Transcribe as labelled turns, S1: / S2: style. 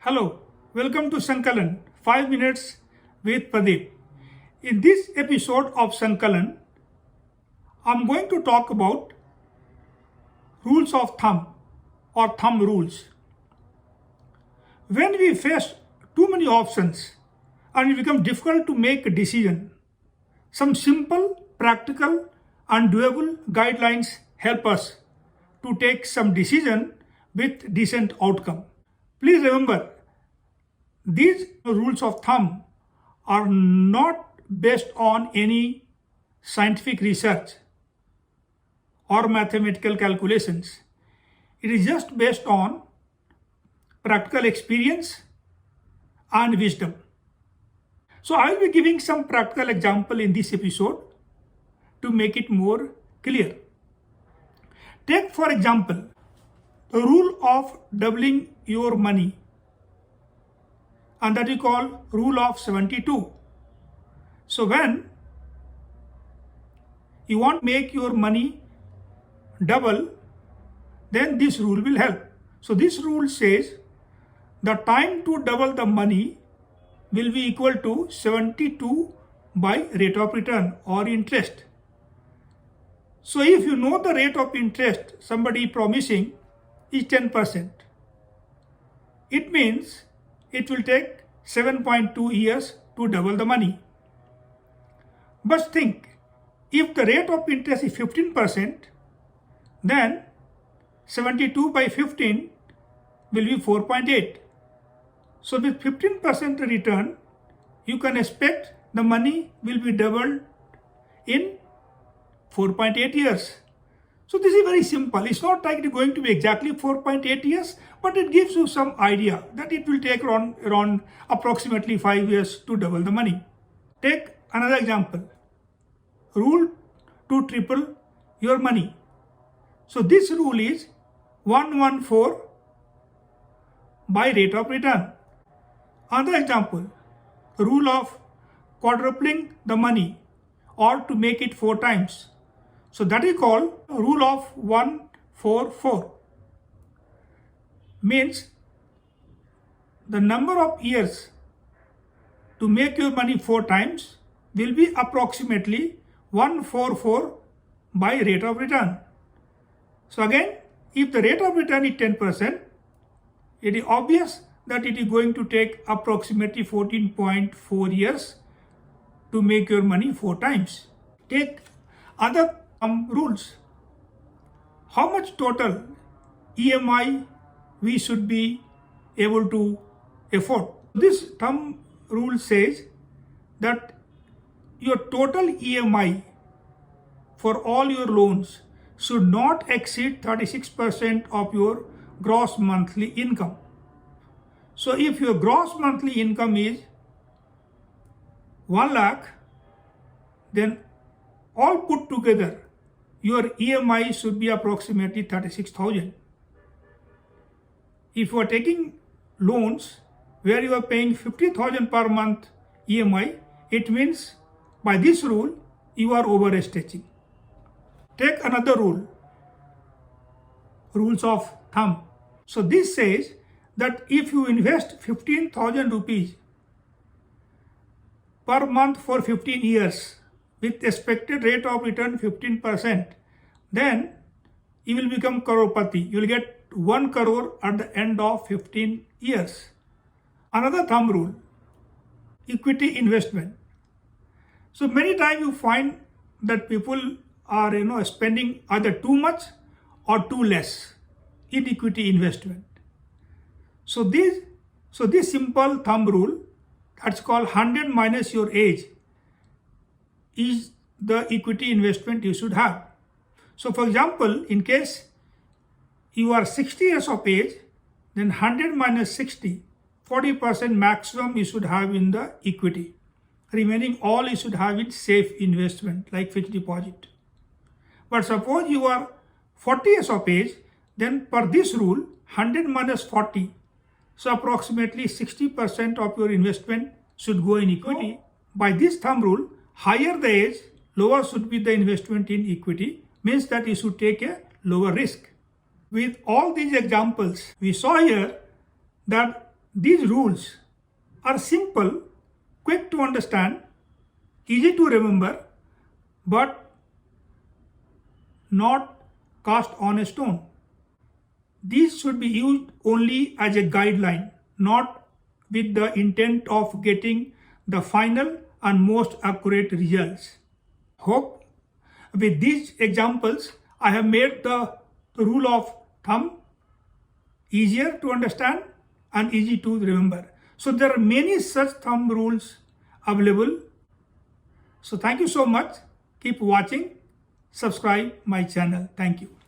S1: Hello, welcome to Sankalan 5 minutes with Pradeep. In this episode of Sankalan, I'm going to talk about rules of thumb or thumb rules. When we face too many options and it becomes difficult to make a decision, some simple, practical and doable guidelines help us to take some decision with decent outcome. Please remember, these rules of thumb are not based on any scientific research or mathematical calculations. It is just based on practical experience and wisdom. So I will be giving some practical example in this episode to make it more clear. Take for example, the rule of doubling your money, and that we call rule of 72. So when you want to make your money double, then this rule will help. So this rule says the time to double the money will be equal to 72 by rate of return or interest. So if you know the rate of interest somebody promising is 10%, it means it will take 7.2 years to double the money. But think, if the rate of interest is 15%, then 72 by 15 will be 4.8. So with 15% return, you can expect the money will be doubled in 4.8 years. So this is very simple. It's not like it's going to be exactly 4.8 years, but it gives you some idea that it will take around approximately 5 years to double the money. Take another example. Rule to triple your money. So this rule is 114 by rate of return. Another example, rule of quadrupling the money or to make it 4 times. So that is called rule of 144. Means the number of years to make your money 4 times will be approximately 144 by rate of return. So again, if the rate of return is 10%, it is obvious that it is going to take approximately 14.4 years to make your money 4 times. Take other rules. How much total EMI we should be able to afford? This thumb rule says that your total EMI for all your loans should not exceed 36% of your gross monthly income. So if your gross monthly income is 1 lakh, then all put together, your EMI should be approximately 36,000. If you are taking loans where you are paying 50,000 per month EMI, it means by this rule, you are overstretching. Take another rule, rules of thumb. So this says that if you invest 15,000 rupees per month for 15 years, with expected rate of return 15%, then you will become crorepati. You will get 1 crore at the end of 15 years. Another thumb rule, equity investment. So many times you find that people are spending either too much or too less in equity investment. So this simple thumb rule, that's called 100 minus your age, is the equity investment you should have. So for example, in case you are 60 years of age, then 100 minus 60, 40% maximum you should have in the equity. Remaining all you should have in safe investment like fixed deposit. But suppose you are 40 years of age, then per this rule, 100 minus 40, so approximately 60% of your investment should go in equity. By this thumb rule, higher the age, lower should be the investment in equity, means that you should take a lower risk. With all these examples, we saw here that These rules are simple, quick to understand, easy to remember, but not cast on a stone. These should be used only as a guideline, not with the intent of getting the final and most accurate results. Hope with these examples I have made the rule of thumb easier to understand and easy to remember. So there are many such thumb rules available. So thank you so much. Keep watching. Subscribe my channel. Thank you.